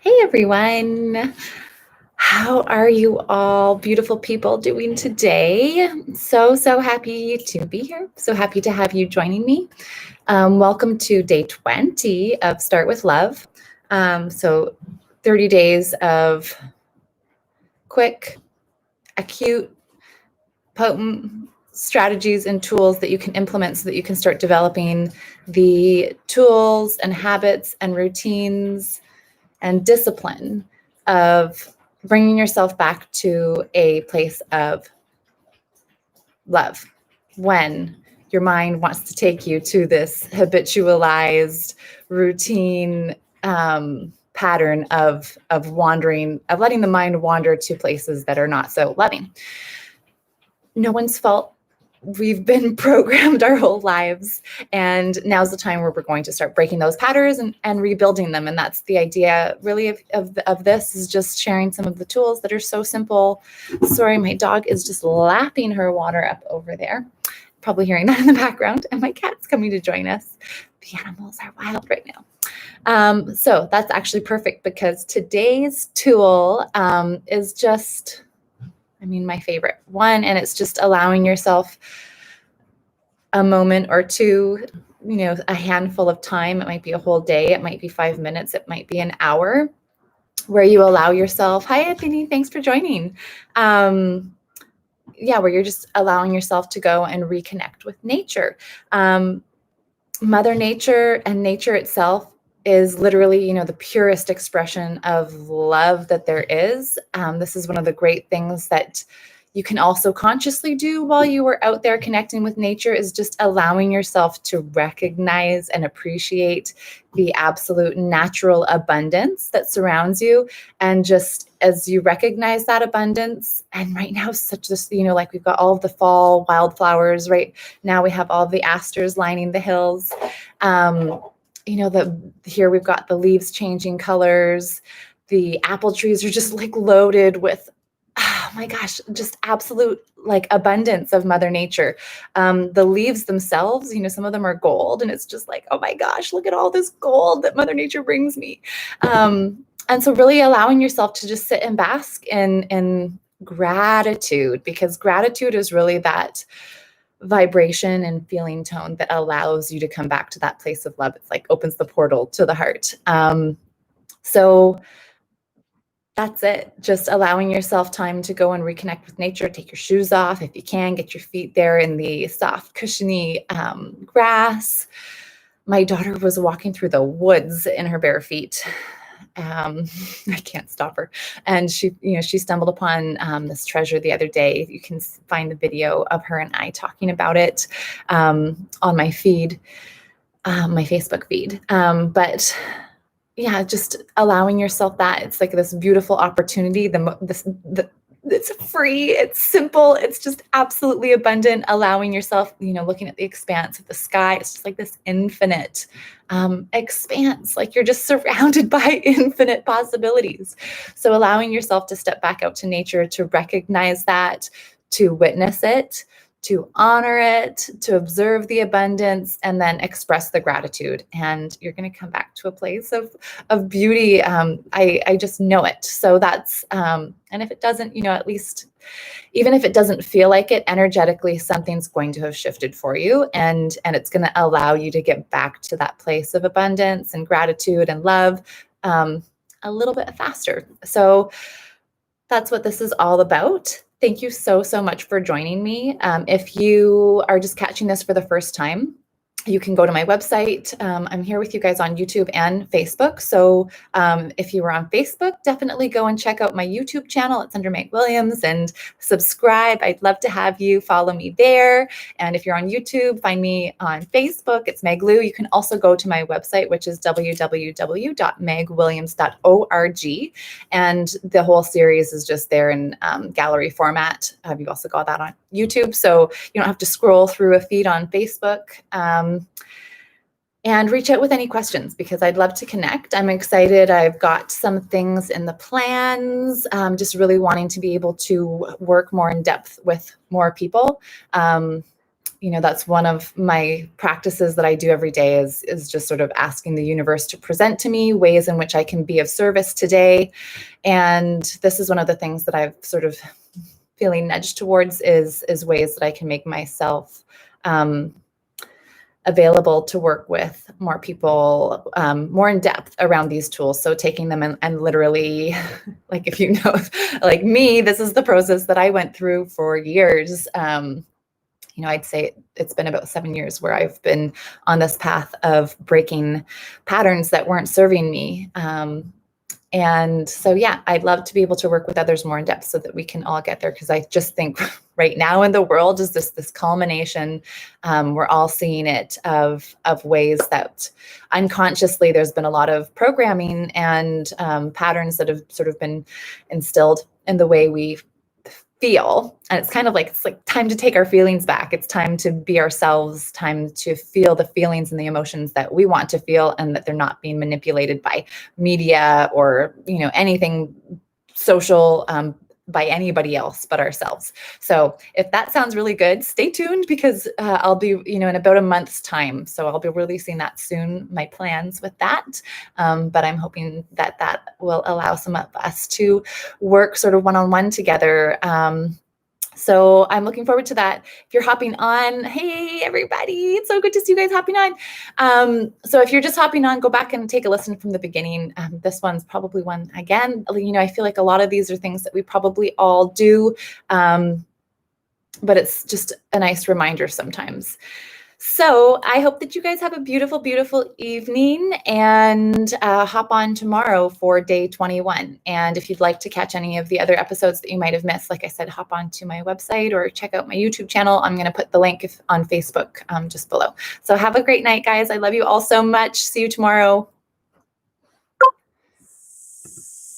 Hey everyone, how are you all beautiful people doing today? So happy to be here. So happy to have you joining me. Welcome to day 20 of Start with Love. So 30 days of quick, acute, potent strategies and tools that you can implement so that you can start developing the tools and habits and routines and discipline of bringing yourself back to a place of love when your mind wants to take you to this habitualized routine pattern of wandering, of letting the mind wander to places that are not so loving. No one's fault. We've been programmed our whole lives, and now's the time where we're going to start breaking those patterns and rebuilding them. And that's the idea really of this, is just sharing some of the tools that are so simple. Sorry, my dog is just lapping her water up over there. Probably hearing that in the background, and my cat's coming to join us. The animals are wild right now. So that's actually perfect, because today's tool is just, my favorite one, and it's just allowing yourself a moment or two, a handful of time. It might be a whole day, it might be 5 minutes, it might be an hour, where you allow yourself, hi Anthony, thanks for joining. Where you're just allowing yourself to go and reconnect with nature. Mother Nature and nature itself is literally, the purest expression of love that there is. This is one of the great things that you can also consciously do while you are out there connecting with nature, is just allowing yourself to recognize and appreciate the absolute natural abundance that surrounds you. And just as you recognize that abundance, and right now such this, like we've got all of the fall wildflowers, right now we have all of the asters lining the hills. Here we've got the leaves changing colors. The apple trees are just like loaded with, oh my gosh, just absolute like abundance of Mother Nature. The leaves themselves, some of them are gold, and it's just like, oh my gosh, look at all this gold that Mother Nature brings me. And so really allowing yourself to just sit and bask in gratitude, because gratitude is really that vibration and feeling tone that allows you to come back to that place of love. It's like opens the portal to the heart. So that's it. Just allowing yourself time to go and reconnect with nature. Take your shoes off if you can. Get your feet there in the soft, cushiony grass. My daughter was walking through the woods in her bare feet. I can't stop her. And she stumbled upon this treasure the other day. You can find the video of her and I talking about it on my feed, my Facebook feed. But yeah, just allowing yourself that. It's like this beautiful opportunity. It's free, it's simple, it's just absolutely abundant. Allowing yourself, looking at the expanse of the sky, it's just like this infinite expanse, like you're just surrounded by infinite possibilities. So allowing yourself to step back out to nature, to recognize that, to witness it, to honor it, to observe the abundance, and then express the gratitude. And you're going to come back to a place of beauty. I just know it. So that's, and if it doesn't, at least, even if it doesn't feel like it, energetically, something's going to have shifted for you. And it's going to allow you to get back to that place of abundance and gratitude and love a little bit faster. So that's what this is all about. Thank you so much for joining me. If you are just catching this for the first time, you can go to my website. I'm here with you guys on YouTube and Facebook. So if you were on Facebook, definitely go and check out my YouTube channel. It's under Meg Williams, and subscribe. I'd love to have you follow me there. And if you're on YouTube, find me on Facebook. It's Meg Lou. You can also go to my website, which is www.megwilliams.org. And the whole series is just there in gallery format. You've also got that on YouTube, so you don't have to scroll through a feed on Facebook. And reach out with any questions, because I'd love to connect. I'm excited. I've got some things in the plans, just really wanting to be able to work more in depth with more people. that's one of my practices that I do every day is just sort of asking the universe to present to me ways in which I can be of service today. And this is one of the things that I've sort of feeling nudged towards is ways that I can make myself available to work with more people, more in depth around these tools. So taking them and literally, like if you know, like me, this is the process that I went through for years. I'd say it's been about 7 years where I've been on this path of breaking patterns that weren't serving me. And so, yeah, I'd love to be able to work with others more in depth so that we can all get there. Because I just think right now in the world is this culmination. We're all seeing it of ways that unconsciously there's been a lot of programming and patterns that have sort of been instilled in the way we feel. And it's kind of like, it's like time to take our feelings back. It's time to be ourselves, time to feel the feelings and the emotions that we want to feel, and that they're not being manipulated by media or, anything social, by anybody else but ourselves. So if that sounds really good, stay tuned, because I'll be, in about a month's time. So I'll be releasing that soon, my plans with that. But I'm hoping that will allow some of us to work sort of one-on-one together. So I'm looking forward to that. If you're hopping on, hey, everybody, it's so good to see you guys hopping on. So if you're just hopping on, go back and take a listen from the beginning. This one's probably one, again, I feel like a lot of these are things that we probably all do, but it's just a nice reminder sometimes. So I hope that you guys have a beautiful, beautiful evening, and hop on tomorrow for day 21. And if you'd like to catch any of the other episodes that you might have missed, like I said, hop on to my website or check out my YouTube channel. I'm going to put the link on Facebook just below. So have a great night, guys. I love you all so much. See you tomorrow.